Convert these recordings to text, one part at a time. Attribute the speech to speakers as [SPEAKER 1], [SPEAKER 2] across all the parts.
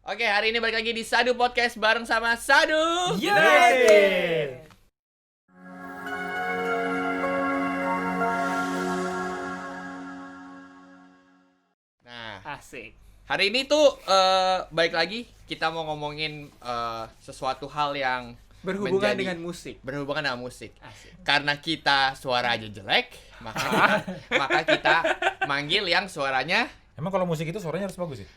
[SPEAKER 1] Oke, hari ini balik lagi di Sadu Podcast bareng sama Sadu
[SPEAKER 2] United.
[SPEAKER 1] Nah,
[SPEAKER 2] Asik.
[SPEAKER 1] hari ini tuh balik lagi kita mau ngomongin sesuatu hal yang
[SPEAKER 2] Berhubungan dengan musik.
[SPEAKER 1] berhubungan dengan musik.
[SPEAKER 2] Asik.
[SPEAKER 1] Karena kita suara aja jelek, maka kita manggil yang suaranya
[SPEAKER 3] Emang kalau musik itu suaranya harus bagus sih?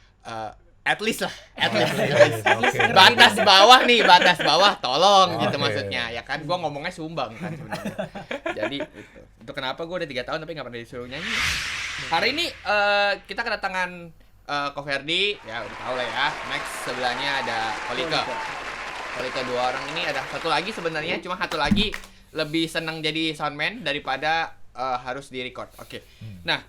[SPEAKER 1] at least lah, at
[SPEAKER 3] Oh,
[SPEAKER 1] least.
[SPEAKER 3] Oke.
[SPEAKER 1] Batas bawah nih, batas bawah tolong gitu
[SPEAKER 3] Oke.
[SPEAKER 1] maksudnya ya kan. Gua ngomongnya sumbang kan sebenarnya. Jadi itu kenapa gua udah 3 tahun tapi nggak pernah disuruh nyanyi. Hari ini kita kedatangan Koverdi, ya udah tahu lah ya. Next sebelahnya ada Kolika 2 orang ini, ada satu lagi sebenarnya, cuma satu lagi lebih senang jadi soundman daripada harus di record. Oke. Nah,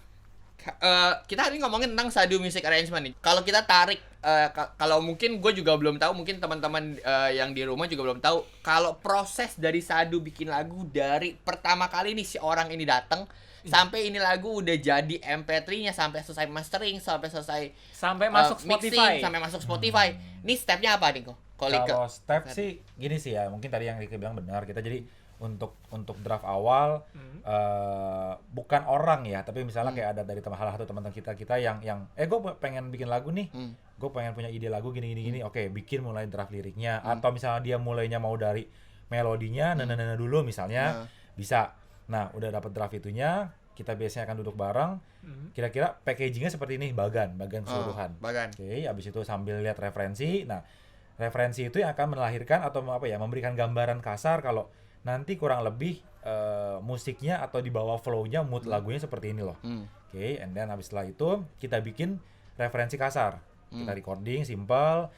[SPEAKER 1] kita hari ini ngomongin tentang Sadu Music Arrangement nih. Kalau kita tarik, kalau mungkin gue juga belum tahu, mungkin teman-teman yang di rumah juga belum tahu, kalau proses dari Sadu bikin lagu dari pertama kali nih si orang ini datang sampai ini lagu udah jadi MP3-nya, sampai selesai mastering, sampai selesai
[SPEAKER 2] Masuk
[SPEAKER 1] mixing,
[SPEAKER 2] Spotify.
[SPEAKER 1] sampai masuk Spotify. Ini stepnya apa nih kok?
[SPEAKER 3] Kalau step sih gini sih ya, mungkin tadi yang Ricky bilang benar. Kita jadi untuk draft awal bukan orang ya, tapi misalnya kayak ada dari salah satu teman-teman kita yang gue pengen bikin lagu nih. Gue pengen punya ide lagu gini. Oke, bikin mulai draft liriknya, atau misalnya dia mulainya mau dari melodinya nana dulu misalnya. Bisa. Nah, udah dapat draft itunya, kita biasanya akan duduk bareng. Kira-kira packagingnya seperti ini, bagan keseluruhan.
[SPEAKER 1] Bagan.
[SPEAKER 3] Oke, habis itu sambil lihat referensi. Nah, referensi itu yang akan melahirkan atau memberikan gambaran kasar kalau nanti kurang lebih musiknya atau di bawah flow-nya, mood lagunya seperti ini loh. Oke, and then habis setelah itu kita bikin referensi kasar. Kita recording simple.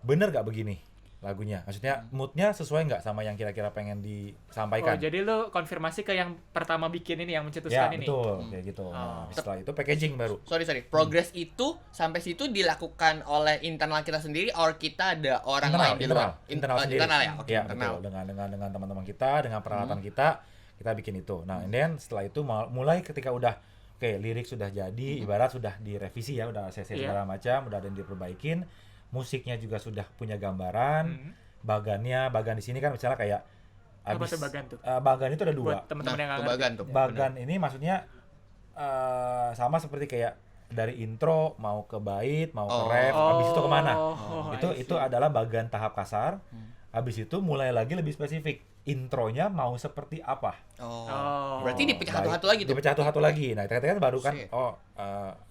[SPEAKER 3] Bener gak begini lagunya? Maksudnya moodnya sesuai nggak sama yang kira-kira pengen disampaikan?
[SPEAKER 2] Oh, jadi lu konfirmasi ke yang pertama bikin ini, yang mencetuskan
[SPEAKER 3] Ya,
[SPEAKER 2] ini.
[SPEAKER 3] betul. Kayak gitu. Nah, habis setelah itu packaging baru.
[SPEAKER 1] Sorry. Progres itu sampai situ dilakukan oleh internal kita sendiri, or kita ada orang lain di luar?
[SPEAKER 3] Internal sendiri.
[SPEAKER 1] Internal ya? Oke,
[SPEAKER 3] Ya,
[SPEAKER 1] internal.
[SPEAKER 3] betul. Dengan teman-teman kita, dengan peralatan kita bikin itu. Nah, and then setelah itu mulai ketika udah lirik sudah jadi, ibarat sudah direvisi ya, udah CC segala macam, udah ada yang diperbaikin, musiknya juga sudah punya gambaran, bagan di sini kan misalnya kayak
[SPEAKER 2] Apa tuh bagan tuh?
[SPEAKER 3] bagan itu ada 2.
[SPEAKER 2] Buat teman-teman yang nggak
[SPEAKER 1] tuh
[SPEAKER 2] ngerti.
[SPEAKER 1] bagan tuh.
[SPEAKER 3] Bagan ini maksudnya sama seperti kayak dari intro mau ke bait, mau ke ref, habis itu kemana? Itu adalah bagan tahap kasar. Habis itu mulai lagi lebih spesifik. Intronya mau seperti apa?
[SPEAKER 1] Oh. Berarti dipecah
[SPEAKER 3] Bait.
[SPEAKER 1] satu-satu lagi tuh.
[SPEAKER 3] Dipecah satu-satu lagi. Nah, kita baru kan
[SPEAKER 1] Shit.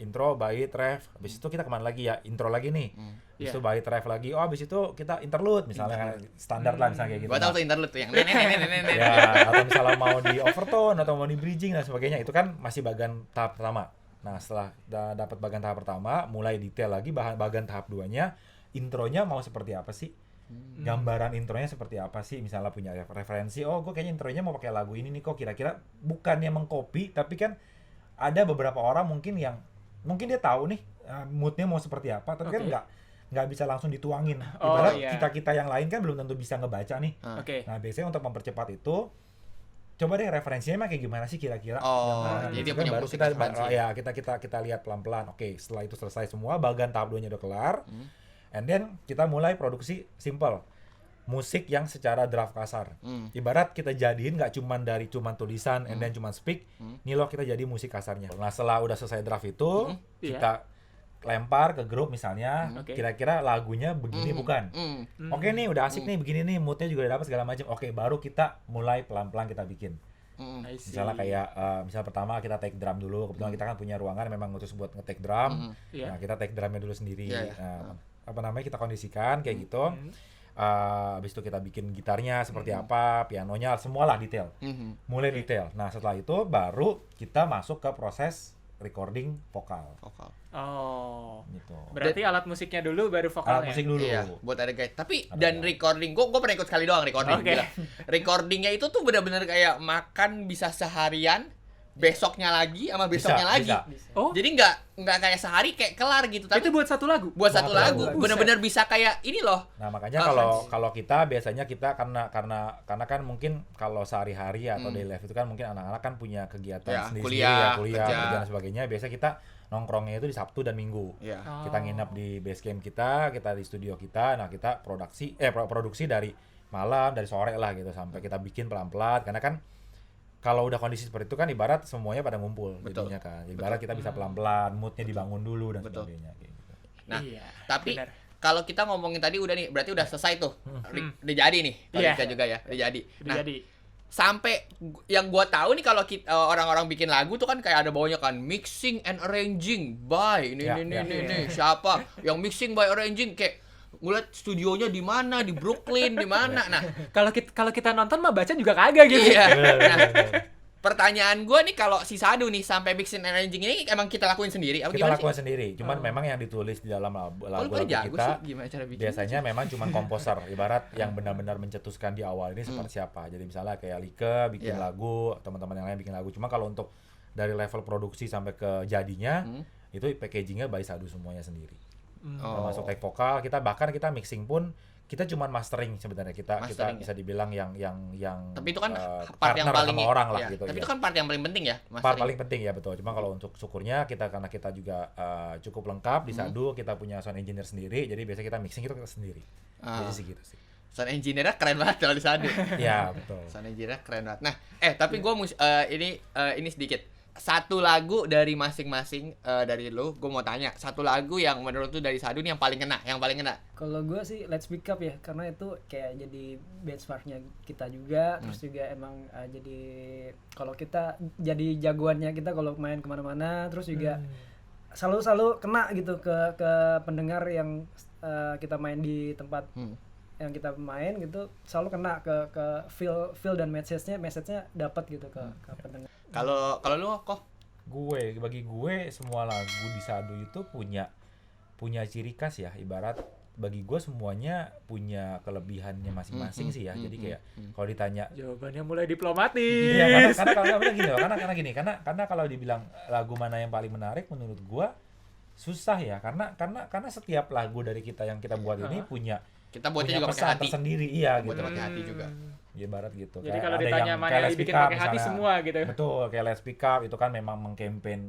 [SPEAKER 3] intro, bait, ref. Habis itu kita kemana lagi ya? Intro lagi nih. Habis itu bait, ref lagi. Oh, habis itu kita interlude misalnya kan standar lah misalnya kayak gitu.
[SPEAKER 1] Gua tahu tuh interlude tuh yang nenek.
[SPEAKER 3] Ya, atau misalnya mau di overtone atau mau di bridging dan sebagainya, itu kan masih bagian tahap pertama. Nah, setelah dapat bagian tahap pertama, mulai detail lagi bagian tahap 2-nya, intronya mau seperti apa sih? Gambaran intronya seperti apa sih? Misalnya punya referensi, oh gue kayaknya intronya mau pakai lagu ini nih, kok kira-kira bukannya mengcopy, tapi kan ada beberapa orang mungkin dia tahu nih moodnya mau seperti apa, tapi kan nggak bisa langsung dituangin. Ibarat kita yang lain kan belum tentu bisa ngebaca nih. Nah, biasanya untuk mempercepat itu, coba deh referensinya emang kayak gimana sih kira-kira.
[SPEAKER 1] Jadi
[SPEAKER 3] Gitu
[SPEAKER 1] punya
[SPEAKER 3] baru
[SPEAKER 1] musik
[SPEAKER 3] kita
[SPEAKER 1] referensi.
[SPEAKER 3] kita lihat pelan-pelan. Oke, setelah itu selesai semua, bagian tahap 2-nya udah kelar. And then kita mulai produksi simple. Musik yang secara draft kasar. Ibarat kita jadiin nggak cuman tulisan and then cuman speak. Nih loh, kita jadi musik kasarnya. Nah, setelah udah selesai draft itu, kita lempar ke grup misalnya, kira-kira lagunya begini bukan? Oke nih, udah asik nih, begini nih, moodnya juga udah dapat segala macam. Oke, baru kita mulai pelan-pelan kita bikin. Misalnya kayak misal pertama kita take drum dulu. Kebetulan kita kan punya ruangan memang khusus buat nge-take drum. Nah, kita take drumnya dulu sendiri. Kita kondisikan kayak gitu. Habis itu kita bikin gitarnya seperti apa, pianonya, semualah detail. Mulai detail. Nah, setelah itu baru kita masuk ke proses recording vokal.
[SPEAKER 2] Oh.
[SPEAKER 3] Gitu.
[SPEAKER 2] Berarti alat musiknya dulu baru vokalnya.
[SPEAKER 3] Alat musik dulu.
[SPEAKER 1] Iya, buat ada guys. Tapi
[SPEAKER 3] Ada
[SPEAKER 1] dan
[SPEAKER 3] ya.
[SPEAKER 1] recording, gua pernah ikut sekali doang recording.
[SPEAKER 2] Oke.
[SPEAKER 1] Gila. Recordingnya itu tuh benar-benar kayak makan bisa seharian, besoknya lagi sama besoknya lagi.
[SPEAKER 3] Bisa.
[SPEAKER 2] Oh,
[SPEAKER 1] Jadi nggak kayak sehari kayak kelar gitu. Tapi
[SPEAKER 2] itu buat satu lagu.
[SPEAKER 1] buat satu
[SPEAKER 3] Buat
[SPEAKER 1] lagu
[SPEAKER 3] lagu.
[SPEAKER 1] benar-benar bisa kayak ini loh.
[SPEAKER 3] Nah, makanya kalau kita biasanya kita karena kan mungkin kalau sehari-hari atau daily life itu kan mungkin anak-anak kan punya kegiatan
[SPEAKER 1] Ya,
[SPEAKER 3] sendiri
[SPEAKER 1] kuliah,
[SPEAKER 3] kuliah,
[SPEAKER 1] kerja.
[SPEAKER 3] kerja dan sebagainya. Biasa kita nongkrongnya itu di Sabtu dan Minggu.
[SPEAKER 1] Iya.
[SPEAKER 3] Kita nginep di base camp kita di studio kita. Nah, kita produksi dari malam, dari sore lah gitu sampai kita bikin pelan-pelan karena kan kalau udah kondisi seperti itu kan ibarat semuanya pada ngumpul
[SPEAKER 1] Betul.
[SPEAKER 3] jadinya kan. Ibarat kita bisa pelan-pelan, moodnya dibangun dulu dan
[SPEAKER 1] Betul.
[SPEAKER 3] sebagainya kayak gitu.
[SPEAKER 1] Nah,
[SPEAKER 2] Iya,
[SPEAKER 1] tapi
[SPEAKER 2] benar.
[SPEAKER 1] kalau kita ngomongin tadi udah nih, berarti udah selesai tuh. Udah jadi nih.
[SPEAKER 2] Iya.
[SPEAKER 1] Kita juga ya, udah jadi.
[SPEAKER 2] Udah jadi.
[SPEAKER 1] Sampai yang gua tahu nih kalau orang-orang bikin lagu tuh kan kayak ada bawahnya kan mixing and arranging by ini
[SPEAKER 3] Ya,
[SPEAKER 1] ini
[SPEAKER 3] ya.
[SPEAKER 1] ini nih siapa yang mixing by arranging kayak ngeliat studionya di mana di Brooklyn di mana. Nah,
[SPEAKER 2] Kalau kita nonton mah baca juga kagak gitu.
[SPEAKER 1] iya.
[SPEAKER 3] Bener,
[SPEAKER 1] Nah,
[SPEAKER 3] bener.
[SPEAKER 1] pertanyaan gua nih kalau si Sadu nih sampai mixing and arranging ini emang kita lakuin sendiri apa
[SPEAKER 3] Kita
[SPEAKER 1] gimana
[SPEAKER 3] lakukan
[SPEAKER 1] sih?
[SPEAKER 3] sendiri, cuman memang yang ditulis di dalam
[SPEAKER 1] Oh, lu
[SPEAKER 3] lagu-lagu
[SPEAKER 1] pada jago
[SPEAKER 3] kita
[SPEAKER 1] sih gimana cara bikin?
[SPEAKER 3] biasanya memang cuman komposer, ibarat yang benar-benar mencetuskan di awal ini seperti siapa. Jadi misalnya kayak Like bikin
[SPEAKER 1] Iya.
[SPEAKER 3] lagu, teman-teman yang lain bikin lagu. Cuma kalau untuk dari level produksi sampai ke jadinya, itu packagingnya by Sadu semuanya sendiri. Termasuk take vokal, kita mixing pun kita cuman mastering sebenarnya kita
[SPEAKER 1] Mastering,
[SPEAKER 3] bisa dibilang yang
[SPEAKER 1] Tapi itu kan part yang
[SPEAKER 3] partner
[SPEAKER 1] paling
[SPEAKER 3] sama orang lah
[SPEAKER 1] iya.
[SPEAKER 3] gitu.
[SPEAKER 1] Tapi
[SPEAKER 3] iya.
[SPEAKER 1] itu kan part yang paling penting ya,
[SPEAKER 3] Part
[SPEAKER 1] mastering.
[SPEAKER 3] paling penting ya betul. Cuma kalau untuk syukurnya karena kita juga cukup lengkap di Sadu, kita punya sound engineer sendiri. Jadi biasanya kita mixing itu kita sendiri. Jadi segitu sih.
[SPEAKER 1] Sound engineer-nya keren banget kalau di Sadu.
[SPEAKER 3] Ya betul.
[SPEAKER 1] Sound engineer keren banget. Nah, tapi gue ini sedikit. Satu lagu dari masing-masing dari lu, gue mau tanya satu lagu yang menurut lu dari Sadu nih yang paling kena.
[SPEAKER 4] Kalau gue sih Let's Speak Up ya, karena itu kayak jadi benchmarknya kita juga, terus juga emang jadi kalau kita jadi jagoannya kita kalau main kemana-mana, terus juga selalu kena gitu ke pendengar yang kita main di tempat yang kita main gitu, selalu kena ke feel dan message-nya dapat gitu ke pendengar.
[SPEAKER 1] Kalau lu kok
[SPEAKER 3] Bagi gue semua lagu di Sadu itu punya ciri khas ya. Ibarat bagi gue semuanya punya kelebihannya masing-masing sih ya. Jadi kayak kalau ditanya
[SPEAKER 2] Jawabannya mulai diplomatis.
[SPEAKER 3] iya karena kalau gini loh, karena kalau dibilang lagu mana yang paling menarik menurut gue susah ya, karena setiap lagu dari kita yang kita buat ini punya
[SPEAKER 1] kita buatnya juga pakai
[SPEAKER 3] pesan
[SPEAKER 1] hati.
[SPEAKER 3] tersendiri iya gitu.
[SPEAKER 1] Buatnya pakai hati juga.
[SPEAKER 3] Ya barat gitu.
[SPEAKER 2] Jadi
[SPEAKER 3] Kayak
[SPEAKER 2] kalau
[SPEAKER 3] ada
[SPEAKER 2] ditanya
[SPEAKER 3] yang
[SPEAKER 2] mana
[SPEAKER 3] kayak
[SPEAKER 2] yang
[SPEAKER 3] Let's
[SPEAKER 2] dibikin
[SPEAKER 3] Speak Up
[SPEAKER 2] pakai hati
[SPEAKER 3] misalnya.
[SPEAKER 2] semua gitu.
[SPEAKER 3] Betul, kayak Let's Speak Up itu kan memang mengkampen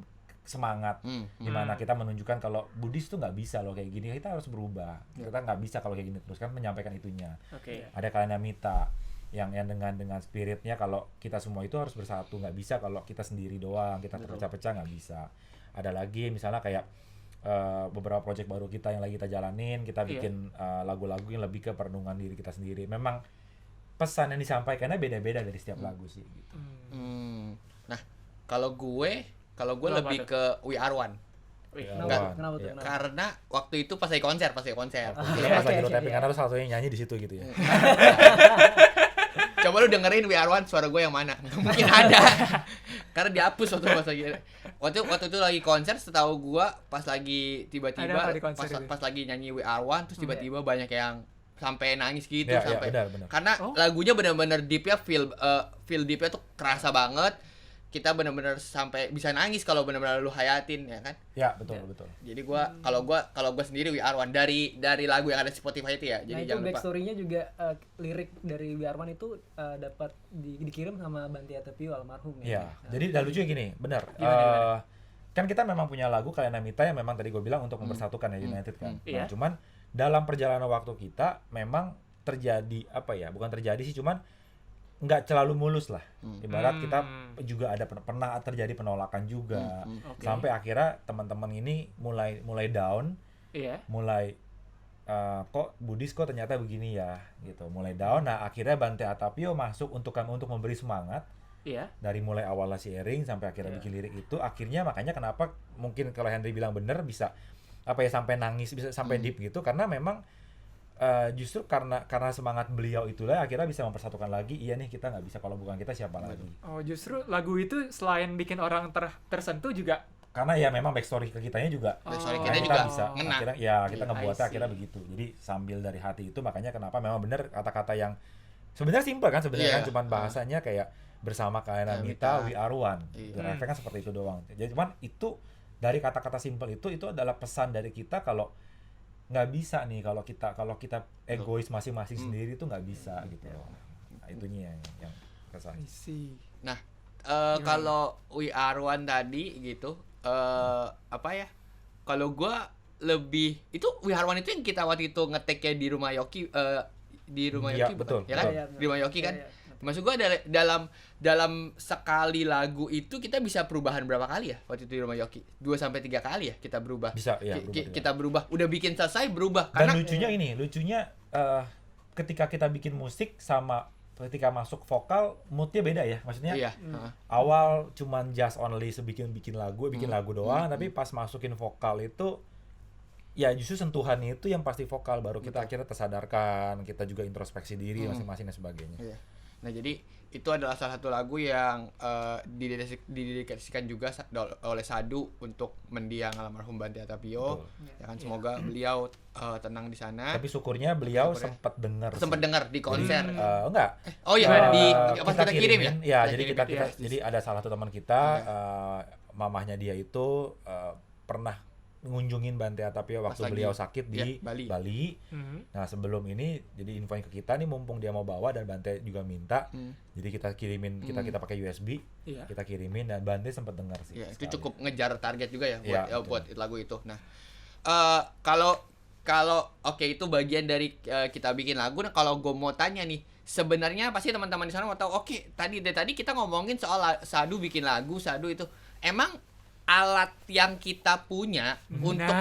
[SPEAKER 3] semangat dimana kita menunjukkan kalau Buddhis tuh nggak bisa loh kayak gini, kita harus berubah. Kita nggak bisa kalau kayak gini terus kan menyampaikan itunya.
[SPEAKER 2] Oke.
[SPEAKER 3] Ada Kalinamita yang dengan spiritnya kalau kita semua itu harus bersatu, nggak bisa kalau kita sendiri doang, kita terpecah-pecah nggak bisa. Ada lagi misalnya kayak beberapa project baru kita yang lagi kita jalanin, kita bikin lagu-lagu yang lebih ke perenungan diri kita sendiri. Memang pesan yang disampaikannya beda-beda dari setiap lagu sih gitu.
[SPEAKER 1] Nah, kalau gue
[SPEAKER 2] Kenapa
[SPEAKER 1] lebih
[SPEAKER 2] tuh?
[SPEAKER 1] ke We Are One.
[SPEAKER 2] Wih,
[SPEAKER 3] Ya,
[SPEAKER 4] Kenapa tuh?
[SPEAKER 3] iya.
[SPEAKER 4] Kenapa?
[SPEAKER 1] Karena waktu itu pas lagi konser.
[SPEAKER 3] Pas lagi
[SPEAKER 4] Oke,
[SPEAKER 3] road tapping
[SPEAKER 4] iya.
[SPEAKER 3] karena lu salah satunya nyanyi di situ gitu ya.
[SPEAKER 1] Coba lu dengerin We Are One suara gue yang mana? Nggak mungkin ada. Karena dihapus waktu itu lagi konser, setahu gue pas lagi tiba-tiba
[SPEAKER 2] Ada apa di konser itu?
[SPEAKER 1] pas lagi nyanyi We Are One terus tiba-tiba banyak yang sampai nangis gitu
[SPEAKER 3] Iya,
[SPEAKER 1] sampai.
[SPEAKER 3] benar.
[SPEAKER 1] Karena lagunya benar-benar deep ya, feel deep-nya tuh kerasa banget. Kita benar-benar sampai bisa nangis kalau benar-benar lu hayatin ya kan.
[SPEAKER 3] Ya, betul.
[SPEAKER 1] Jadi kalau gua sendiri We Are One dari lagu yang ada di Spotify itu ya.
[SPEAKER 4] Nah
[SPEAKER 1] Jadi
[SPEAKER 4] itu
[SPEAKER 1] jangan lupa.
[SPEAKER 4] backstory-nya juga lirik dari We Are One itu dapat dikirim sama Banti Atepio almarhum
[SPEAKER 3] Iya.
[SPEAKER 4] ya.
[SPEAKER 3] Jadi dan lucunya gini, benar.
[SPEAKER 2] Gimana?
[SPEAKER 3] Kan kita memang punya lagu Kalinamita yang memang tadi gue bilang untuk mempersatukan ya United kan.
[SPEAKER 2] Iya.
[SPEAKER 3] Nah, cuman dalam perjalanan waktu kita memang terjadi bukan terjadi sih, cuman nggak selalu mulus lah. Ibarat kita juga ada pernah terjadi penolakan juga.
[SPEAKER 2] Oke.
[SPEAKER 3] Sampai akhirnya teman-teman ini mulai down,
[SPEAKER 2] Iya.
[SPEAKER 3] mulai kok Buddhis kok ternyata begini ya gitu. Mulai down. Nah, akhirnya Bante Atapio masuk untuk memberi semangat.
[SPEAKER 2] Iya.
[SPEAKER 3] Dari mulai awalnya sharing sampai akhirnya bikin lirik itu, akhirnya makanya kenapa mungkin kalau Henry bilang bener bisa sampai nangis, bisa sampai deep gitu, karena memang justru karena semangat beliau itulah akhirnya bisa mempersatukan lagi. Iya nih, kita nggak bisa kalau bukan kita siapa lagi.
[SPEAKER 2] Oh, justru lagu itu selain bikin orang tersentuh juga.
[SPEAKER 3] Karena ya memang backstory ke kitanya juga
[SPEAKER 1] Backstory
[SPEAKER 2] Oh.
[SPEAKER 1] kita
[SPEAKER 3] kita
[SPEAKER 1] juga
[SPEAKER 3] bisa
[SPEAKER 1] ngena.
[SPEAKER 3] akhirnya kita ngebuatnya
[SPEAKER 2] I see.
[SPEAKER 3] akhirnya begitu. Jadi sambil dari hati itu makanya kenapa memang bener kata-kata yang sebenarnya simpel kan sebenarnya kan, cuman bahasanya kayak bersama Kalinamita We Are One.
[SPEAKER 1] Iya.
[SPEAKER 3] Refnya kan seperti itu doang. Jadi cuman itu dari kata-kata simpel itu adalah pesan dari kita kalau nggak bisa nih kalau kita egois masing-masing sendiri tuh nggak bisa gitu loh. Nah, itunya yang kesan.
[SPEAKER 2] I see.
[SPEAKER 1] Nah, kalau We Are One tadi gitu, apa ya? Kalau gua lebih itu Wiharwan itu yang kita waktu itu ngetek-nya di rumah Yoki di rumah
[SPEAKER 3] Iya,
[SPEAKER 1] Yoki
[SPEAKER 3] betul,
[SPEAKER 1] bukan? Ya kan?
[SPEAKER 4] betul.
[SPEAKER 1] Di rumah Yoki kan?
[SPEAKER 4] Iya, iya.
[SPEAKER 1] Maksud gua dalam sekali lagu itu kita bisa perubahan berapa kali ya waktu itu di rumah Yoki? 2 sampai 3 kali ya kita berubah.
[SPEAKER 3] Bisa, ya, berubah.
[SPEAKER 1] Kita berubah, udah bikin selesai berubah
[SPEAKER 3] Dan
[SPEAKER 1] karena
[SPEAKER 3] lucunya ketika kita bikin musik sama ketika masuk vokal moodnya beda ya, maksudnya
[SPEAKER 1] iya,
[SPEAKER 3] awal cuman just only bikin lagu doang, tapi pas masukin vokal itu ya justru sentuhannya itu yang pasti vokal, baru kita akhirnya tersadarkan, kita juga introspeksi diri masing-masing dan sebagainya.
[SPEAKER 1] Iya. Nah, jadi itu adalah salah satu lagu yang didedikasikan juga oleh Sadu untuk mendiang almarhum Bante Atapio.
[SPEAKER 3] Betul.
[SPEAKER 1] Ya kan, semoga beliau tenang di sana.
[SPEAKER 3] Tapi syukurnya beliau
[SPEAKER 1] Syukurnya.
[SPEAKER 3] sempat dengar
[SPEAKER 1] Di konser.
[SPEAKER 3] enggak.
[SPEAKER 1] Oh iya, pas
[SPEAKER 3] kita
[SPEAKER 1] kita kirim ya.
[SPEAKER 3] Iya,
[SPEAKER 1] Kita
[SPEAKER 3] jadi
[SPEAKER 1] kirim.
[SPEAKER 3] kita
[SPEAKER 1] Iya.
[SPEAKER 3] jadi ada salah satu teman kita, mamahnya dia itu pernah ngunjungin Bante Atapio waktu
[SPEAKER 1] lagi,
[SPEAKER 3] beliau sakit di
[SPEAKER 1] Bali.
[SPEAKER 3] Bali. Nah, sebelum ini jadi infoin ke kita nih, mumpung dia mau bawa dan Bante juga minta. Jadi kita kirimin, kita pakai USB.
[SPEAKER 2] Iya.
[SPEAKER 3] Kita kirimin dan Bante sempat dengar sih.
[SPEAKER 1] Iya, itu
[SPEAKER 3] sekali.
[SPEAKER 1] cukup ngejar target juga ya
[SPEAKER 3] Iya,
[SPEAKER 1] buat lagu itu. Nah, kalau oke, itu bagian dari kita bikin lagu. Nah, kalau gue mau tanya nih, sebenarnya pasti teman-teman di sana mau tahu. Oke, tadi kita ngomongin soal Sadu bikin lagu, Sadu itu emang alat yang kita punya untuk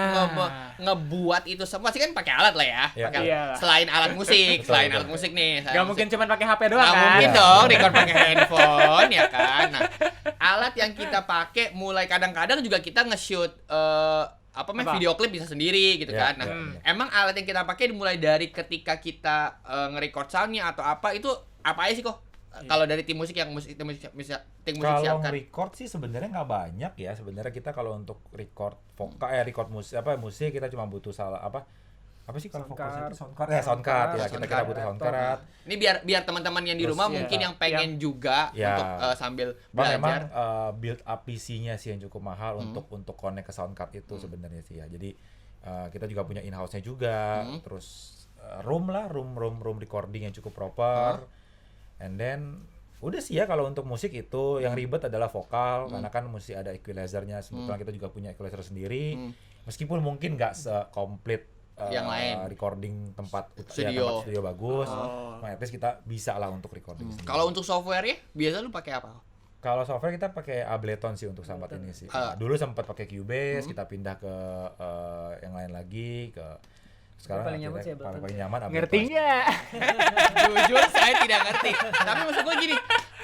[SPEAKER 1] ngebuat itu semua sih kan pakai alat lah ya.
[SPEAKER 3] Iya.
[SPEAKER 1] Pakai
[SPEAKER 2] Iya.
[SPEAKER 1] selain alat musik,
[SPEAKER 3] Betul,
[SPEAKER 1] selain
[SPEAKER 3] betul.
[SPEAKER 1] alat musik nih.
[SPEAKER 2] Gak mungkin cuma pakai HP doang
[SPEAKER 1] Nggak
[SPEAKER 2] kan?
[SPEAKER 1] mungkin
[SPEAKER 3] Iya.
[SPEAKER 1] dong record pakai handphone ya kan. Nah, alat yang kita pakai mulai kadang-kadang juga kita nge-shoot
[SPEAKER 2] Apa?
[SPEAKER 1] video klip bisa sendiri gitu
[SPEAKER 3] Iya,
[SPEAKER 1] kan. Nah,
[SPEAKER 3] iya.
[SPEAKER 1] emang alat yang kita pakai dimulai dari ketika kita nge-record soundnya atau apa itu apa aja sih kok? Kalau dari tim musik yang tim musik
[SPEAKER 3] Kalau
[SPEAKER 1] siapkan.
[SPEAKER 3] record sih sebenarnya nggak banyak ya. Sebenarnya kita kalau untuk record vokal record musik kita cuma butuh apa sih kalau vokal
[SPEAKER 4] Soundcard.
[SPEAKER 3] soundcard ya, kita
[SPEAKER 1] Soundcard.
[SPEAKER 3] butuh soundcard.
[SPEAKER 1] Ini biar teman-teman yang di
[SPEAKER 3] Terus,
[SPEAKER 1] rumah
[SPEAKER 3] ya,
[SPEAKER 1] mungkin yang pengen juga
[SPEAKER 3] Ya.
[SPEAKER 1] untuk sambil
[SPEAKER 3] Bang, memang
[SPEAKER 1] belajar.
[SPEAKER 3] build up PC-nya sih yang cukup mahal untuk connect ke soundcard itu sebenarnya sih ya. Jadi kita juga punya in-house-nya juga, terus room recording yang cukup proper. And then udah sih ya, kalau untuk musik itu yang ribet adalah vokal, karena kan mesti ada equalizer-nya. Sebetulnya kita juga punya equalizer sendiri. Meskipun mungkin nggak sekomplit
[SPEAKER 1] Yang lain.
[SPEAKER 3] recording tempat
[SPEAKER 1] Studio.
[SPEAKER 3] tempat studio bagus. Nah, at least kita bisa lah untuk recording sendiri.
[SPEAKER 1] Kalau untuk software-nya biasa lu pakai apa?
[SPEAKER 3] Kalau software kita pakai Ableton sih untuk sambat ini sih. Dulu sempat pakai Cubase, kita pindah ke yang lain lagi ke sekarang
[SPEAKER 4] Paling nyaman sih Ableton.
[SPEAKER 3] paling nyaman Ableton.
[SPEAKER 2] Ngerti nggak?
[SPEAKER 1] Jujur saya tidak ngerti. Tapi maksud gue gini,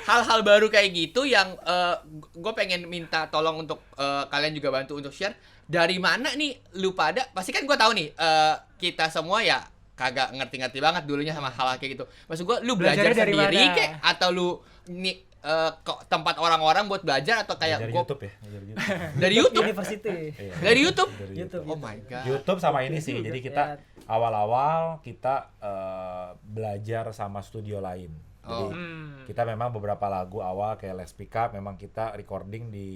[SPEAKER 1] hal-hal baru kayak gitu yang gue pengen minta tolong untuk kalian juga bantu untuk share. Dari mana nih lu pada? Pasti kan gue tahu nih kita semua ya kagak ngerti-ngerti banget dulunya sama hal kayak gitu. Maksud gue lu belajar
[SPEAKER 2] Belajarnya dari
[SPEAKER 1] sendiri
[SPEAKER 2] mana?
[SPEAKER 1] kek atau lu nih ke tempat orang-orang buat belajar atau
[SPEAKER 3] Dari
[SPEAKER 1] kayak gue
[SPEAKER 3] YouTube ya, dari YouTube.
[SPEAKER 1] dari YouTube?
[SPEAKER 4] University.
[SPEAKER 3] Iya.
[SPEAKER 1] Dari YouTube?
[SPEAKER 3] Dari
[SPEAKER 4] YouTube.
[SPEAKER 1] Oh my god.
[SPEAKER 3] YouTube sama ini sih. Jadi kita
[SPEAKER 4] Ya.
[SPEAKER 3] awal-awal kita belajar sama studio lain. Jadi
[SPEAKER 1] Oh.
[SPEAKER 3] kita memang beberapa lagu awal kayak Let's Pick Up memang kita recording di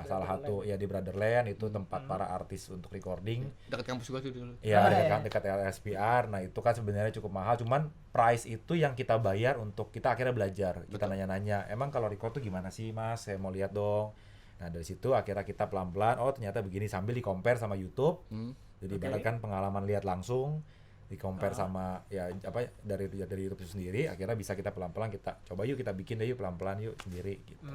[SPEAKER 3] salah satu ya di Brotherland, itu tempat para artis untuk recording.
[SPEAKER 1] Dekat kampus gue tuh dulu.
[SPEAKER 3] Ya,
[SPEAKER 4] ya.
[SPEAKER 3] dekat LSPR. Nah, itu kan sebenarnya cukup mahal, cuman price itu yang kita bayar untuk kita akhirnya belajar. Kita
[SPEAKER 1] Betul.
[SPEAKER 3] nanya-nanya, "Emang kalau record tuh gimana sih, Mas? Saya mau lihat dong." Nah, dari situ akhirnya kita pelan-pelan, oh ternyata begini, sambil di-compare sama YouTube. Jadi ibarat kan pengalaman lihat langsung di-compare sama ya apa dari YouTube itu sendiri, akhirnya bisa kita pelan-pelan kita coba yuk, kita bikin deh yuk pelan-pelan yuk sendiri gitu.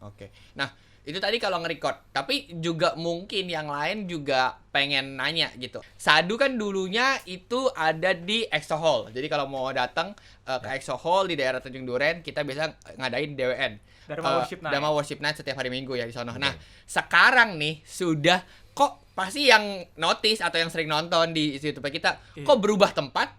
[SPEAKER 1] Oke. Nah, itu tadi kalau nge-record. Tapi juga mungkin yang lain juga pengen nanya gitu. Sadu kan dulunya itu ada di EXO Hall. Jadi kalau mau datang ke EXO Hall di daerah Tanjung Duren, kita biasa ngadain DWN.
[SPEAKER 2] Dharma Worship Night.
[SPEAKER 1] Dharma Worship Night setiap hari Minggu ya di sana. Nah, sekarang nih sudah kok pasti yang notice atau yang sering nonton di YouTube kita kok berubah tempat.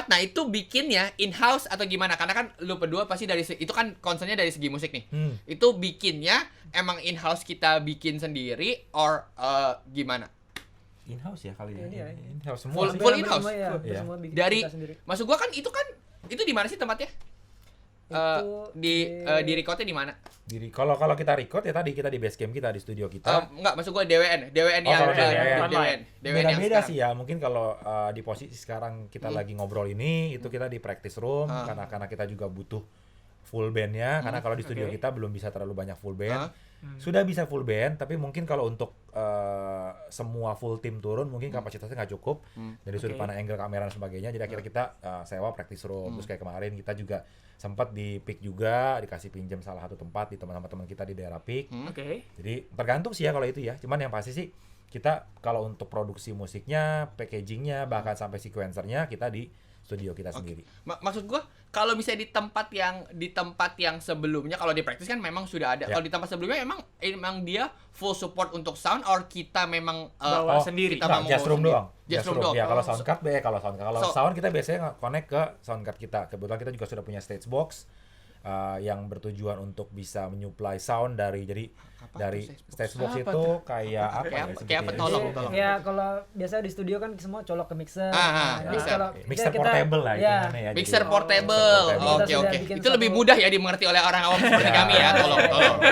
[SPEAKER 1] Nah itu bikinnya in-house atau gimana? Karena kan lu berdua pasti itu kan concernnya dari segi musik nih. Itu bikinnya emang in-house kita bikin sendiri or gimana?
[SPEAKER 3] In-house ya kali ya.
[SPEAKER 4] Iya.
[SPEAKER 3] In-house semua sih.
[SPEAKER 1] Full in-house?
[SPEAKER 4] Ya,
[SPEAKER 3] Iya.
[SPEAKER 4] semua bikin
[SPEAKER 1] Dari
[SPEAKER 4] kita sendiri.
[SPEAKER 1] maksud gua kan itu di mana sih tempatnya?
[SPEAKER 4] Itu
[SPEAKER 1] Di recordnya di mana?
[SPEAKER 3] Kalau kita record ya tadi kita di base camp kita, di studio kita.
[SPEAKER 1] Enggak, maksud gua DWN yang
[SPEAKER 3] kalau DWN.
[SPEAKER 1] DWN yang
[SPEAKER 3] Beda-beda
[SPEAKER 1] sekarang.
[SPEAKER 3] sih ya. Mungkin kalau di posisi sekarang kita lagi ngobrol ini, itu kita di practice room karena kita juga butuh full bandnya, karena kalau di studio
[SPEAKER 2] Oke.
[SPEAKER 3] kita belum bisa terlalu banyak full band.
[SPEAKER 1] Hah?
[SPEAKER 3] Sudah bisa full band, tapi mungkin kalau untuk semua full tim turun mungkin kapasitasnya nggak cukup dari sudut
[SPEAKER 2] Oke.
[SPEAKER 3] pandang angle kamera dan sebagainya. Jadi akhirnya kita sewa practice room. Terus kayak kemarin kita juga sempat di PIK juga, dikasih pinjam salah satu tempat di teman-teman kita di daerah PIK.
[SPEAKER 2] Oke.
[SPEAKER 3] Jadi tergantung sih ya kalau itu ya. Cuman yang pasti sih kita kalau untuk produksi musiknya, packagingnya, bahkan sampai sequencernya kita di studio kita sendiri.
[SPEAKER 1] Maksud gua kalau misalnya di tempat yang sebelumnya, kalau di practice kan memang sudah ada.
[SPEAKER 3] Ya.
[SPEAKER 1] Kalau di tempat sebelumnya emang dia full support untuk sound, or kita memang
[SPEAKER 2] Bawa sendiri.
[SPEAKER 1] kita
[SPEAKER 3] Nah,
[SPEAKER 1] mau
[SPEAKER 3] jazz room
[SPEAKER 1] sendiri?
[SPEAKER 3] doang.
[SPEAKER 1] Jazz room doang.
[SPEAKER 3] Ya kalau sound card kalau
[SPEAKER 1] So-
[SPEAKER 3] sound kita biasanya connect ke sound card kita. Kebetulan kita juga sudah punya stage box yang bertujuan untuk bisa menyuplai sound dari dari
[SPEAKER 1] tuh
[SPEAKER 3] stage box
[SPEAKER 2] Apa
[SPEAKER 3] itu kayak apa
[SPEAKER 1] Kayak
[SPEAKER 3] ya
[SPEAKER 1] apa?
[SPEAKER 3] sebetulnya?
[SPEAKER 1] Kayak apa?
[SPEAKER 4] Jadi,
[SPEAKER 1] Tolong.
[SPEAKER 4] ya kalau biasa di studio kan semua colok ke mixer. Jadi
[SPEAKER 1] mixer.
[SPEAKER 4] kalau
[SPEAKER 3] Mixer portable lah
[SPEAKER 4] ya,
[SPEAKER 3] hitungannya ya.
[SPEAKER 1] Mixer
[SPEAKER 3] jadi.
[SPEAKER 1] portable.
[SPEAKER 3] Kita
[SPEAKER 1] Oke,
[SPEAKER 4] sudah
[SPEAKER 1] oke.
[SPEAKER 4] bikin
[SPEAKER 1] Itu lebih
[SPEAKER 4] satu-
[SPEAKER 1] mudah ya dimengerti oleh orang awam seperti
[SPEAKER 3] Ya.
[SPEAKER 1] kami ya.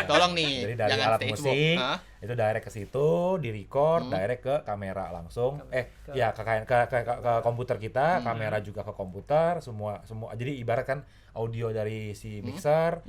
[SPEAKER 1] Tolong nih.
[SPEAKER 3] Jadi dari
[SPEAKER 1] Jangan
[SPEAKER 3] alat
[SPEAKER 1] stage
[SPEAKER 3] musik
[SPEAKER 1] box. Hah?
[SPEAKER 3] itu direct ke situ, di record, direct ke kamera langsung. Ya ke komputer kita, kamera juga ke komputer, semua. Jadi ibarat kan audio dari si mixer,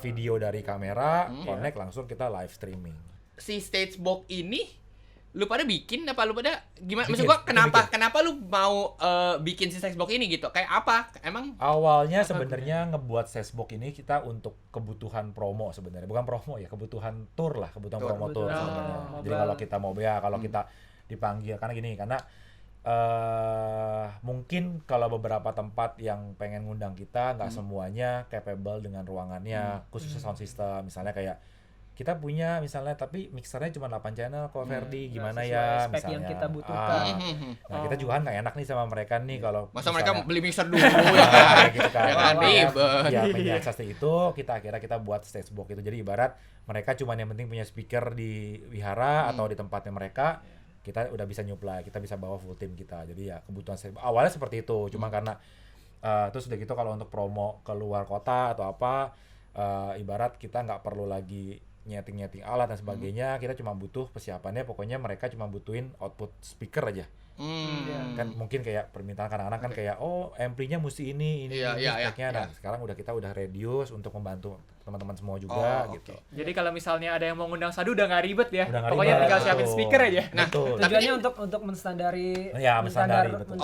[SPEAKER 3] video dari kamera, connect langsung kita live streaming.
[SPEAKER 1] Si stage box ini lu pada bikin apa lu pada gimana? Maksud
[SPEAKER 3] Bikin,
[SPEAKER 1] gua
[SPEAKER 3] kita
[SPEAKER 1] kenapa lu mau bikin si stage box ini gitu? Kayak apa? Emang
[SPEAKER 3] Awalnya sebenarnya ngebuat sesbox ini kita untuk kebutuhan promo sebenarnya, bukan promo ya, kebutuhan tour lah, kebutuhan
[SPEAKER 1] Tour.
[SPEAKER 3] promo tour
[SPEAKER 4] Kebutuhan
[SPEAKER 3] sebenarnya.
[SPEAKER 4] mobile.
[SPEAKER 3] Jadi kalau kita mau kalau kita dipanggil karena mungkin kalau beberapa tempat yang pengen ngundang kita nggak semuanya capable dengan ruangannya, khususnya sound system, misalnya kayak kita punya misalnya tapi mixernya cuma 8 channel kok Ferdi gimana
[SPEAKER 4] sesuai
[SPEAKER 3] ya
[SPEAKER 4] spek
[SPEAKER 3] misalnya.
[SPEAKER 4] yang kita butuhkan.
[SPEAKER 3] Nah, kita juga kan nggak enak nih sama mereka nih kalau
[SPEAKER 1] masa mereka
[SPEAKER 3] misalnya-
[SPEAKER 1] beli mixer dulu ya kan?
[SPEAKER 3] Kayak gitu kan.
[SPEAKER 1] Ya kan,
[SPEAKER 3] Makanya,
[SPEAKER 1] ribet.
[SPEAKER 3] ya penyiasat itu kita buat stage box itu. Jadi ibarat mereka cuma yang penting punya speaker di wihara atau di tempatnya mereka, kita udah bisa nyuplai, kita bisa bawa full tim kita. Jadi ya kebutuhan stage box awalnya seperti itu. Cuma karena terus udah gitu kalau untuk promo ke luar kota atau apa, ibarat kita nggak perlu lagi nyeting alat dan sebagainya, kita cuma butuh persiapannya, pokoknya mereka cuma butuhin output speaker aja. Kan mungkin kayak permintaan kadang-kadang kan kayak ampli-nya mesti ini
[SPEAKER 1] Iya, iya,
[SPEAKER 3] speknya.
[SPEAKER 1] iya.
[SPEAKER 3] Nah, sekarang kita udah reduce untuk membantu teman-teman semua juga
[SPEAKER 1] Oh,
[SPEAKER 3] gitu.
[SPEAKER 1] oke.
[SPEAKER 2] Jadi kalau misalnya ada yang mau ngundang Sadu udah nggak ribet ya.
[SPEAKER 3] Udah nggak
[SPEAKER 2] Pokoknya
[SPEAKER 3] ribet,
[SPEAKER 2] tinggal siapin
[SPEAKER 3] betul.
[SPEAKER 2] speaker aja.
[SPEAKER 1] Nah,
[SPEAKER 3] Betul.
[SPEAKER 4] Tujuannya untuk menstandari
[SPEAKER 3] Ya, menstandari, betul.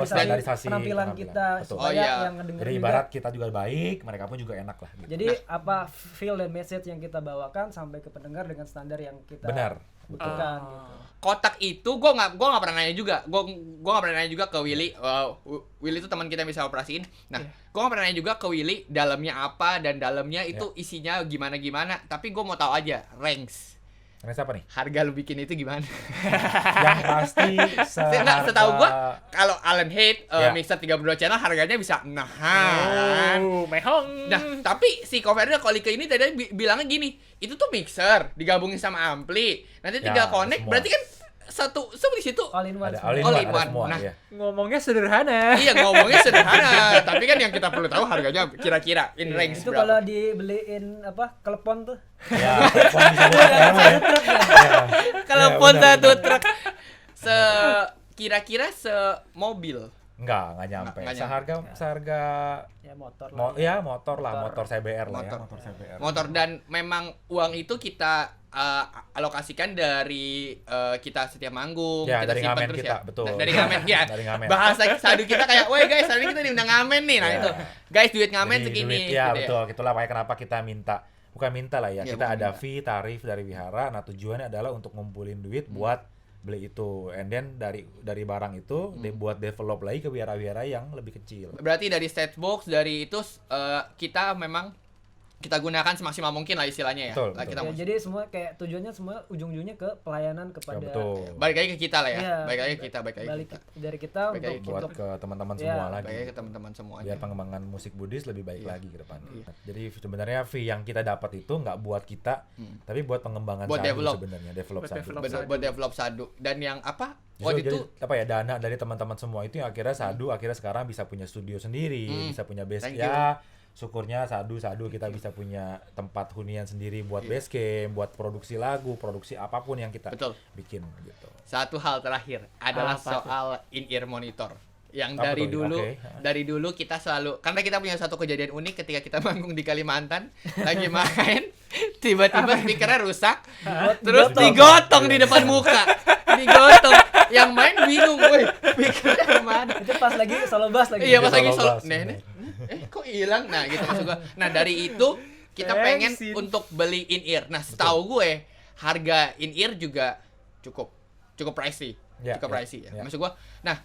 [SPEAKER 1] standarisasi
[SPEAKER 4] penampilan kita
[SPEAKER 3] betul.
[SPEAKER 4] supaya
[SPEAKER 1] Oh, iya.
[SPEAKER 4] yang ngedenger
[SPEAKER 3] Jadi
[SPEAKER 4] juga.
[SPEAKER 3] ibarat kita juga baik, mereka pun juga enak lah gitu.
[SPEAKER 4] Jadi apa feel dan message yang kita bawakan sampai ke pendengar dengan standar yang kita
[SPEAKER 3] Benar.
[SPEAKER 4] butuhkan gitu.
[SPEAKER 1] Kotak itu gua nggak pernah nanya juga. Gua nggak pernah nanya juga ke Willy. Willy itu teman kita yang bisa operasiin. Nah, gua nggak pernah nanya juga ke Willy dalamnya apa dan dalamnya itu isinya gimana. Tapi gua mau tahu aja range.
[SPEAKER 3] Karena siapa nih?
[SPEAKER 1] Harga lu bikin itu gimana?
[SPEAKER 3] Yang pasti
[SPEAKER 1] Nggak, setahu gua kalau Allen Head
[SPEAKER 3] Ya.
[SPEAKER 1] mixer 32 channel harganya bisa nahan.
[SPEAKER 2] Oh, mehong.
[SPEAKER 1] Nah, tapi si Covernya kalau ke ini tadi bilangnya gini, itu tuh mixer digabungin sama ampli. Nanti tinggal
[SPEAKER 3] Ya,
[SPEAKER 1] connect,
[SPEAKER 3] semua.
[SPEAKER 1] berarti kan semua di situ.
[SPEAKER 4] All in one.
[SPEAKER 3] ada
[SPEAKER 4] semua.
[SPEAKER 3] all in
[SPEAKER 1] All
[SPEAKER 3] one,
[SPEAKER 1] in
[SPEAKER 3] ada
[SPEAKER 1] one.
[SPEAKER 3] semua.
[SPEAKER 1] Nah,
[SPEAKER 3] Iya.
[SPEAKER 2] Ngomongnya sederhana.
[SPEAKER 1] Iya, ngomongnya sederhana, tapi kan yang kita perlu tahu harganya kira-kira in range
[SPEAKER 4] Itu
[SPEAKER 1] berapa.
[SPEAKER 4] kalau dibeliin apa telepon tuh.
[SPEAKER 3] Ya, telepon bisa buat ya.
[SPEAKER 1] Kalau
[SPEAKER 3] Ya,
[SPEAKER 1] pun
[SPEAKER 3] benar,
[SPEAKER 1] satu
[SPEAKER 3] benar.
[SPEAKER 1] truk kira-kira semobil.
[SPEAKER 3] Nggak nyampe.
[SPEAKER 1] Nggak nyampe.
[SPEAKER 3] Seharga
[SPEAKER 4] Ya motor
[SPEAKER 3] motor lah,
[SPEAKER 4] Motor.
[SPEAKER 3] motor CBR lah ya.
[SPEAKER 1] Motor.
[SPEAKER 3] Motor CBR.
[SPEAKER 1] Motor, dan memang uang itu kita alokasikan dari kita setiap manggung,
[SPEAKER 3] Ya,
[SPEAKER 1] kita
[SPEAKER 3] dari
[SPEAKER 1] simpan
[SPEAKER 3] ngamen
[SPEAKER 1] terus
[SPEAKER 3] kita,
[SPEAKER 1] ya.
[SPEAKER 3] betul.
[SPEAKER 1] Dari ngamen ya.
[SPEAKER 3] Dari ngamen.
[SPEAKER 1] Bahasa sadu kita kayak, "Woi guys, hari ini kita diundang ngamen nih." Nah,
[SPEAKER 3] Ya.
[SPEAKER 1] itu. Guys, duit ngamen
[SPEAKER 3] Jadi
[SPEAKER 1] segini
[SPEAKER 3] duit, ya,
[SPEAKER 1] gitu
[SPEAKER 3] betul. Itulah makanya kenapa kita bukan minta lah ya.
[SPEAKER 1] Ya,
[SPEAKER 3] Kita
[SPEAKER 1] bukan
[SPEAKER 3] ada
[SPEAKER 1] minta.
[SPEAKER 3] fee, tarif dari wihara. Nah, tujuannya adalah untuk ngumpulin duit buat beli itu. And then dari barang itu buat develop lagi ke wihara-wihara yang lebih kecil.
[SPEAKER 1] Berarti dari stage box, dari itu kita memang kita gunakan semaksimal mungkin lah istilahnya ya.
[SPEAKER 3] Betul,
[SPEAKER 1] Lah,
[SPEAKER 3] betul.
[SPEAKER 1] kita
[SPEAKER 4] Ya, jadi semua kayak tujuannya semua ujung-ujungnya ke pelayanan kepada
[SPEAKER 3] Ya, betul.
[SPEAKER 1] balik lagi ke kita lah ya.
[SPEAKER 4] Iya,
[SPEAKER 1] Balik lagi ke kita.
[SPEAKER 4] balik dari kita
[SPEAKER 1] Balik
[SPEAKER 4] untuk
[SPEAKER 1] lagi
[SPEAKER 3] Buat
[SPEAKER 4] untuk
[SPEAKER 3] ke teman-teman
[SPEAKER 4] Ya,
[SPEAKER 3] semua
[SPEAKER 1] Balik
[SPEAKER 3] lagi.
[SPEAKER 1] lagi ke teman-teman semuanya.
[SPEAKER 3] Biar pengembangan musik Buddhis lebih baik
[SPEAKER 1] Iya.
[SPEAKER 3] lagi ke depan. Jadi sebenarnya fee yang kita dapat itu nggak buat kita, tapi buat pengembangan
[SPEAKER 1] Buat
[SPEAKER 3] sadu
[SPEAKER 1] develop.
[SPEAKER 3] sebenarnya, develop
[SPEAKER 2] Buat
[SPEAKER 3] sadu.
[SPEAKER 2] develop.
[SPEAKER 1] Bener, buat develop sadu. Dan yang apa? Waktu
[SPEAKER 3] Justru
[SPEAKER 1] itu
[SPEAKER 3] jadi, apa ya, dana dari teman-teman semua itu yang akhirnya sadu akhirnya sekarang bisa punya studio sendiri, bisa punya base
[SPEAKER 1] Thank
[SPEAKER 3] ya. Syukurnya sadu kita bisa punya tempat hunian sendiri buat base camp, buat produksi lagu, produksi apapun yang kita
[SPEAKER 1] Betul.
[SPEAKER 3] bikin gitu.
[SPEAKER 1] Satu hal terakhir adalah
[SPEAKER 2] Apa tuh?
[SPEAKER 1] soal in-ear monitor. yang
[SPEAKER 3] Apa
[SPEAKER 1] dari
[SPEAKER 3] tuh?
[SPEAKER 1] dulu
[SPEAKER 3] Oke.
[SPEAKER 1] dari dulu kita selalu, karena kita punya satu kejadian unik ketika kita manggung di Kalimantan lagi main, tiba-tiba speakernya rusak, terus digotong di depan muka, digotong, yang main bingung, woi speakernya kemana?
[SPEAKER 4] Itu pas lagi solo bass lagi.
[SPEAKER 1] Iya pas lagi
[SPEAKER 3] Solo
[SPEAKER 1] solo,
[SPEAKER 3] bass,
[SPEAKER 1] nih,
[SPEAKER 3] bener.
[SPEAKER 1] kok hilang, nah gitu maksud gua. Nah dari itu kita pengen
[SPEAKER 2] Bensin.
[SPEAKER 1] untuk beli in ear. Nah setahu gue harga in ear juga cukup pricey,
[SPEAKER 3] Ya,
[SPEAKER 1] cukup
[SPEAKER 3] ya,
[SPEAKER 1] pricey ya.
[SPEAKER 3] ya.
[SPEAKER 1] Maksud gua, nah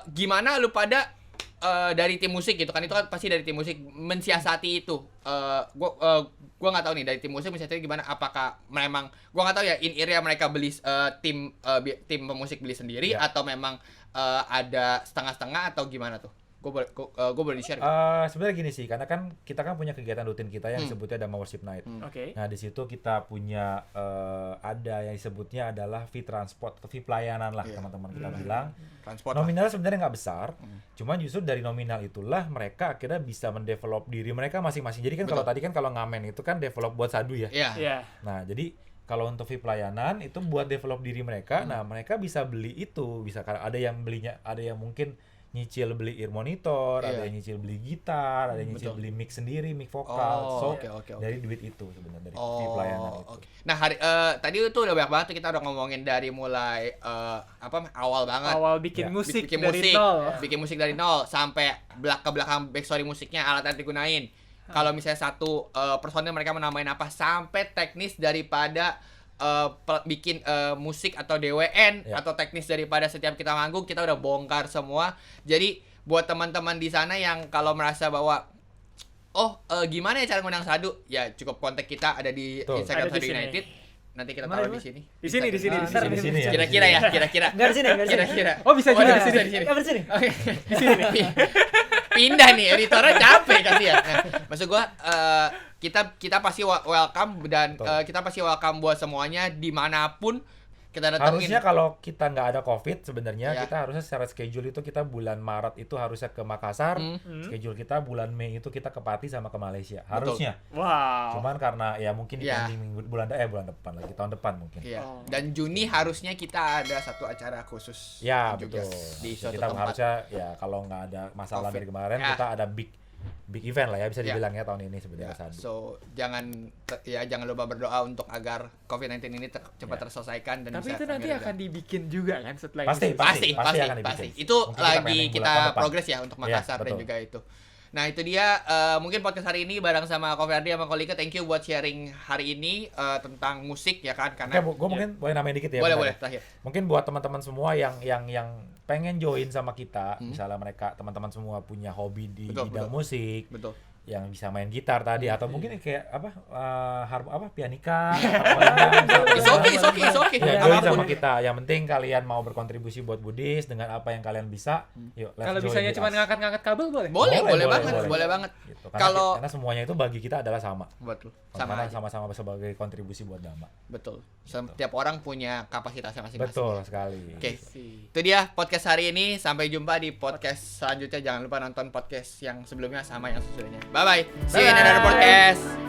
[SPEAKER 1] gimana lu pada dari tim musik gitu kan, itu kan pasti dari tim musik mensiasati itu. Gua nggak tahu nih dari tim musik mensiasati gimana, apakah memang gua nggak tahu ya in ear ya mereka beli tim pemusik beli sendiri
[SPEAKER 3] Ya.
[SPEAKER 1] atau memang ada setengah-setengah atau gimana tuh? Gue boleh di-share nggak?
[SPEAKER 3] Sebenarnya gini sih, karena kan kita kan punya kegiatan rutin kita yang disebutnya ada Worship Night.
[SPEAKER 2] Oke.
[SPEAKER 3] Nah di situ kita punya ada yang disebutnya adalah fee transport atau fee pelayanan lah
[SPEAKER 1] Iya.
[SPEAKER 3] teman-teman kita bilang.
[SPEAKER 1] Transport lah.
[SPEAKER 3] Nominalnya sebenarnya nggak besar, cuman justru dari nominal itulah mereka akhirnya bisa mendevelop diri mereka masing-masing. Jadi kan kalau
[SPEAKER 1] Betul.
[SPEAKER 3] tadi kan kalau ngamen itu kan develop buat sadu ya.
[SPEAKER 1] Iya.
[SPEAKER 2] Iya.
[SPEAKER 3] Nah jadi kalau untuk fee pelayanan itu buat develop diri mereka, nah mereka bisa beli itu, bisa ada yang belinya, ada yang mungkin nyicil beli ear monitor,
[SPEAKER 1] Iya.
[SPEAKER 3] ada yang nyicil beli gitar, ada yang nyicil
[SPEAKER 1] Betul.
[SPEAKER 3] beli mic sendiri, mic vokal.
[SPEAKER 1] Oh,
[SPEAKER 3] So
[SPEAKER 1] oke.
[SPEAKER 3] dari duit itu sebenarnya dari fee pelayanan itu.
[SPEAKER 1] Oke. Nah, tadi itu udah banyak banget tuh kita udah ngomongin dari mulai awal banget.
[SPEAKER 2] Awal bikin
[SPEAKER 3] Ya.
[SPEAKER 2] musik
[SPEAKER 1] bikin
[SPEAKER 2] dari
[SPEAKER 1] musik,
[SPEAKER 2] nol.
[SPEAKER 1] bikin musik dari nol sampai ke belakang backstory musiknya, alat yang digunain. Kalau misalnya satu personil mereka menamain apa, sampai teknis daripada bikin musik atau DWN
[SPEAKER 3] Ya.
[SPEAKER 1] atau teknis daripada setiap kita manggung kita udah bongkar semua. Jadi buat teman-teman di sana yang kalau merasa bahwa gimana ya cara ngundang Sadu, ya cukup kontak kita ada di
[SPEAKER 3] Betul.
[SPEAKER 1] Instagram
[SPEAKER 2] Ada di
[SPEAKER 1] Sadu
[SPEAKER 2] sini.
[SPEAKER 1] United. Nanti kita
[SPEAKER 4] Mana,
[SPEAKER 1] taruh
[SPEAKER 4] Mas?
[SPEAKER 1] di sini.
[SPEAKER 2] Di sini, di sini, di
[SPEAKER 4] Ntar
[SPEAKER 2] sini.
[SPEAKER 3] Di sini ya.
[SPEAKER 1] Kira-kira ya, kira-kira.
[SPEAKER 4] Enggak di sini, enggak di sini.
[SPEAKER 1] Kira-kira.
[SPEAKER 2] Oh, bisa juga
[SPEAKER 1] ada,
[SPEAKER 2] di sini.
[SPEAKER 1] di sini.
[SPEAKER 4] Enggak di sini.
[SPEAKER 1] Oke. Di sini. Pindah nih, editornya capek kasihan. Nah, maksud gua kita pasti welcome dan
[SPEAKER 3] Betul.
[SPEAKER 1] kita pasti welcome buat semuanya dimanapun kita datengin.
[SPEAKER 3] Harusnya kalau kita nggak ada COVID sebenarnya
[SPEAKER 1] Ya.
[SPEAKER 3] kita harusnya secara schedule itu kita bulan Maret itu harusnya ke Makassar, schedule kita bulan Mei itu kita ke Pati sama ke Malaysia. Harusnya.
[SPEAKER 2] Wow.
[SPEAKER 3] Cuman karena ya mungkin
[SPEAKER 1] Ya.
[SPEAKER 3] dipending bulan depan lagi tahun depan mungkin.
[SPEAKER 1] Iya.
[SPEAKER 2] Oh.
[SPEAKER 1] Dan Juni harusnya kita ada satu acara khusus
[SPEAKER 3] Ya
[SPEAKER 1] juga
[SPEAKER 3] betul.
[SPEAKER 1] di suatu
[SPEAKER 3] Kita
[SPEAKER 1] tempat.
[SPEAKER 3] harusnya ya kalau nggak ada masalah
[SPEAKER 1] Covid.
[SPEAKER 3] dari kemarin
[SPEAKER 1] Ya.
[SPEAKER 3] kita ada big event lah ya bisa
[SPEAKER 1] Ya.
[SPEAKER 3] dibilang ya tahun ini
[SPEAKER 1] Ya,
[SPEAKER 3] sebenarnya Sadu.
[SPEAKER 1] so jangan lupa berdoa untuk agar COVID-19 ini cepat
[SPEAKER 3] Ya.
[SPEAKER 1] terselesaikan dan
[SPEAKER 2] Tapi
[SPEAKER 1] bisa
[SPEAKER 2] itu nanti
[SPEAKER 1] segera
[SPEAKER 2] akan dibikin juga kan setelah
[SPEAKER 3] Pasti,
[SPEAKER 2] itu.
[SPEAKER 1] pasti
[SPEAKER 3] akan dibikin.
[SPEAKER 1] pasti itu
[SPEAKER 3] Mungkin kita
[SPEAKER 1] lagi
[SPEAKER 3] pengen
[SPEAKER 1] kita
[SPEAKER 3] bulan depan.
[SPEAKER 1] progres ya untuk Makassar
[SPEAKER 3] Iya,
[SPEAKER 1] dan
[SPEAKER 3] betul.
[SPEAKER 1] juga itu. Nah itu dia mungkin podcast hari ini bareng sama Ko Ferdi sama Kolika. Thank you buat sharing hari ini tentang musik ya kan, karena
[SPEAKER 3] Oke, gue mungkin boleh nambahin dikit ya.
[SPEAKER 1] boleh
[SPEAKER 3] bentar ya.
[SPEAKER 1] terakhir.
[SPEAKER 3] Mungkin buat teman-teman semua yang pengen join sama kita, misalnya mereka teman-teman semua punya hobi di
[SPEAKER 1] Betul,
[SPEAKER 3] bidang musik,
[SPEAKER 1] Betul.
[SPEAKER 3] yang bisa main gitar tadi atau mungkin kayak pianika
[SPEAKER 1] It's okay.
[SPEAKER 3] ya join
[SPEAKER 1] Apapun.
[SPEAKER 3] sama kita. Yang penting kalian mau berkontribusi buat Budis dengan apa yang kalian bisa. Yuk, let's
[SPEAKER 2] Kalau
[SPEAKER 3] join
[SPEAKER 2] bisanya
[SPEAKER 3] with
[SPEAKER 2] cuma
[SPEAKER 3] us.
[SPEAKER 2] ngangkat-ngangkat kabel boleh?
[SPEAKER 1] Boleh banget.
[SPEAKER 3] Gitu.
[SPEAKER 1] Kalau
[SPEAKER 3] Karena semuanya itu bagi kita adalah sama.
[SPEAKER 1] betul
[SPEAKER 3] Karena
[SPEAKER 1] sama aja.
[SPEAKER 3] sama-sama sebagai kontribusi buat Dhamma.
[SPEAKER 1] Betul. Setiap orang punya kapasitasnya masing-masing.
[SPEAKER 3] Betul sekali.
[SPEAKER 1] Oke. Itu dia podcast hari ini. Sampai jumpa di podcast selanjutnya. Jangan lupa nonton podcast yang sebelumnya sama yang sesudahnya. Bye bye. See you in another podcast.